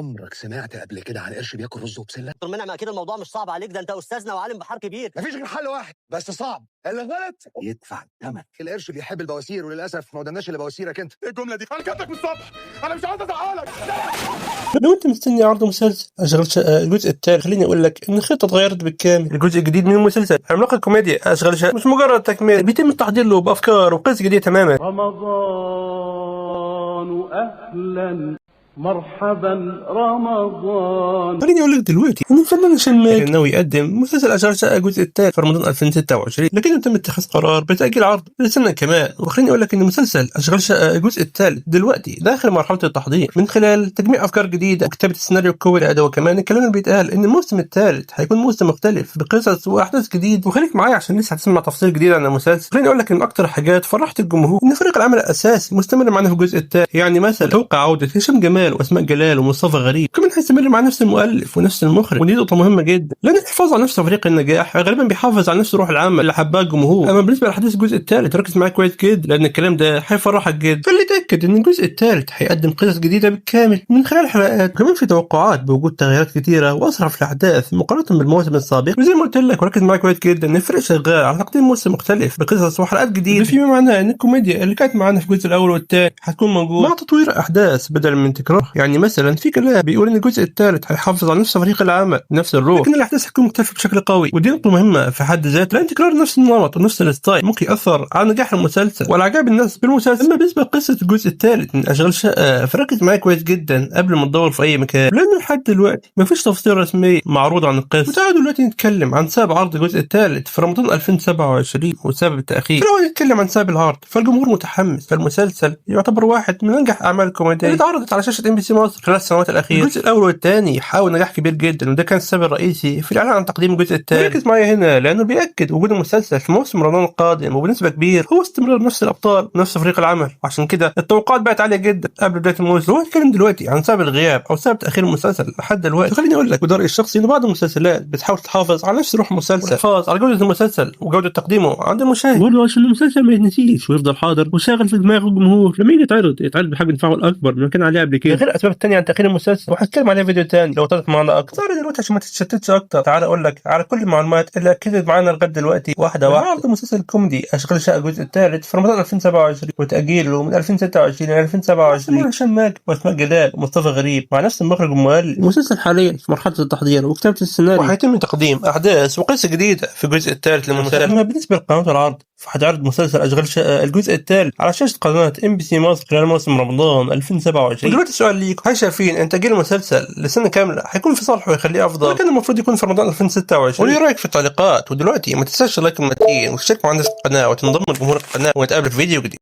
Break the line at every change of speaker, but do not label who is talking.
عمرك سمعت قبل كده عن قرش بياكل رز وبسله؟
دكتور منعم، اكيد الموضوع مش صعب عليك، ده انت استاذنا وعالم بحار كبير.
مفيش غير حل واحد بس صعب، اللي غلط يدفع الثمن. القرش بيحب البواسير وللاسف ما قدامناش الا بواسيرك انت.
ايه الجمله دي؟ انا كاتبك من الصبح، انا مش عايز ازعلك.
لو انت مستني عرض مسلسل اشغال شقه الجزء الثالث، خليني اقول لك ان الخطه اتغيرت بالكامل. الجزء الجديد من المسلسل عملاق الكوميديا اشغال شقه مش مجرد تكمله، بيتم التحضير له بافكار وقصص جديده تماما.
رمضان أهلا مرحبا رمضان.
خليني اقول لك دلوقتي ان الفنان هشام ماجد ناوي يقدم مسلسل اشغال شقه الجزء الثالث في رمضان 2026، لكنه تم اتخاذ قرار بتاجيل عرضه لسنه كمان. وخليني اقول لك ان مسلسل اشغال شقه الجزء الثالث دلوقتي داخل مرحله التحضير من خلال تجميع افكار جديده وكتابه السيناريو الكوي ده. وكمان الكلام اللي بيتقال ان الموسم الثالث هيكون موسم مختلف بقصص واحداث جديد. وخليك معايا عشان لسه هتسمع تفاصيل جديده عن المسلسل. خليني اقول لك ان اكتر حاجات فرحت الجمهور ان فريق العمل الاساسي مستمر معانا في الجزء الثالث. يعني مثلا توقع عوده هشام جمال واسماء جلال ومصطفى غريب، كمان هيستمر مع نفس المؤلف ونفس المخرج، ودي نقطه مهمه جدا لان الحفاظ على نفس فريق النجاح غالبا بيحافظ على نفس روح العمل اللي حباه الجمهور. اما بالنسبه لاحداث الجزء الثالث ركز معايا كويس جدا لان الكلام ده هيفرحك جدا. خلي تاكد ان الجزء الثالث هيقدم قصص جديده بالكامل من خلال حلقات، وكمان في توقعات بوجود تغييرات كتيره واسرع في الاحداث مقارنه بالموسم السابق. وزي ما قلت لك وركز معايا كويس جدا ان الفريق شغال على تقديم موسم مختلف بقصص وحلقات جديده، فيما معناه ان الكوميديا اللي كانت معانا في الجزء الاول والثاني هتكون موجوده مع تطوير احداث بدل من تكرار. يعني مثلا في كلام بيقول ان الجزء الثالث هيحافظ على نفس فريق العمل نفس الروح، لكن الاحداث هتكون مختلفه بشكل قوي، ودي نقطه مهمه في حد ذاتها لان تكرار نفس النمط ونفس الستايل ممكن ياثر على نجاح المسلسل وعلى اعجاب الناس بالمسلسل. اما بالنسبه لقصه الجزء الثالث من اشغال شقه فركز معايا كويس جدا قبل ما تدور في اي مكان، لانه لحد دلوقتي مفيش تفاصيل رسميه معروضه عن القصه. وتعالوا دلوقتي نتكلم عن سبب عرض الجزء الثالث في رمضان 2027 وسبب التاخير. لو نتكلم عن سبب العرض فالجمهور متحمس، فالمسلسل يعتبر واحد من انجح اعمال الكوميديا اللي اتعرضت على شاشه MBC مصر خلال السنوات الاخيره. الجزء الاول والثاني حاول نجاح كبير جدا، وده كان السبب الرئيسي في الاعلان عن تقديم الجزء الثالث. ركز معايا هنا لانه بياكد وجود المسلسل في موسم رمضان القادم، وبنسبه كبيره هو استمرار نفس الابطال ونفس فريق العمل، وعشان كده التوقعات بقت عاليه جدا قبل بدايه الموسم. لو هنتكلم دلوقتي عن سبب الغياب او سبب تاخير المسلسل لحد دلوقتي، خليني اقول لك بدرجي الشخصي ان بعض المسلسلات بتحاول تحافظ على نفس روح المسلسل والحفاظ على جوده المسلسل وجوده تقديمه عند المشاهد، برضه عشان المسلسل ما يتنسيش ويفضل حاضر وشاغل في دماغ الجمهور لما يجي يتعرض بحجم تفاعل اكبر من كان عليه قبل كده. غير الاسباب الثانيه عن تاخير المسلسل وهتكلم عليها فيديو ثاني لو طلعت معانا اكتر. دلوقتي عشان ما تتشتتش اكتر تعال اقول لك على كل المعلومات اللي اكدت معانا لغايه دلوقتي واحده واحده. عرض المسلسل الكوميدي اشغال شقه الجزء الثالث في رمضان 2027 وتاجيله من 2026 ل 2027 هشام ماجد واسماء جلال ومصطفى غريب مع نفس المخرج والمؤلف. المسلسل حاليا في مرحله التحضير وكتابه السيناريو، وهيتم تقديم احداث وقصه جديده في الجزء الثالث للمسلسل. اما بالنسبه لقناه العرض فهتعرض مسلسل اشغال شقه الجزء الثالث على شاشه قناه MBC مصر خلال موسم رمضان 2027. ودلوقتي السؤال ليك، هل شايفين ان تاجيل المسلسل لسنه كامله هيكون في صالحه ويخليه افضل، ولا كان المفروض يكون في رمضان 2026؟ وليه رايك في التعليقات؟ ودلوقتي ما تنساش لايك المتين وتشترك معنا في القناه وتنضم لجمهور القناه، ونتقابل في فيديو جديد.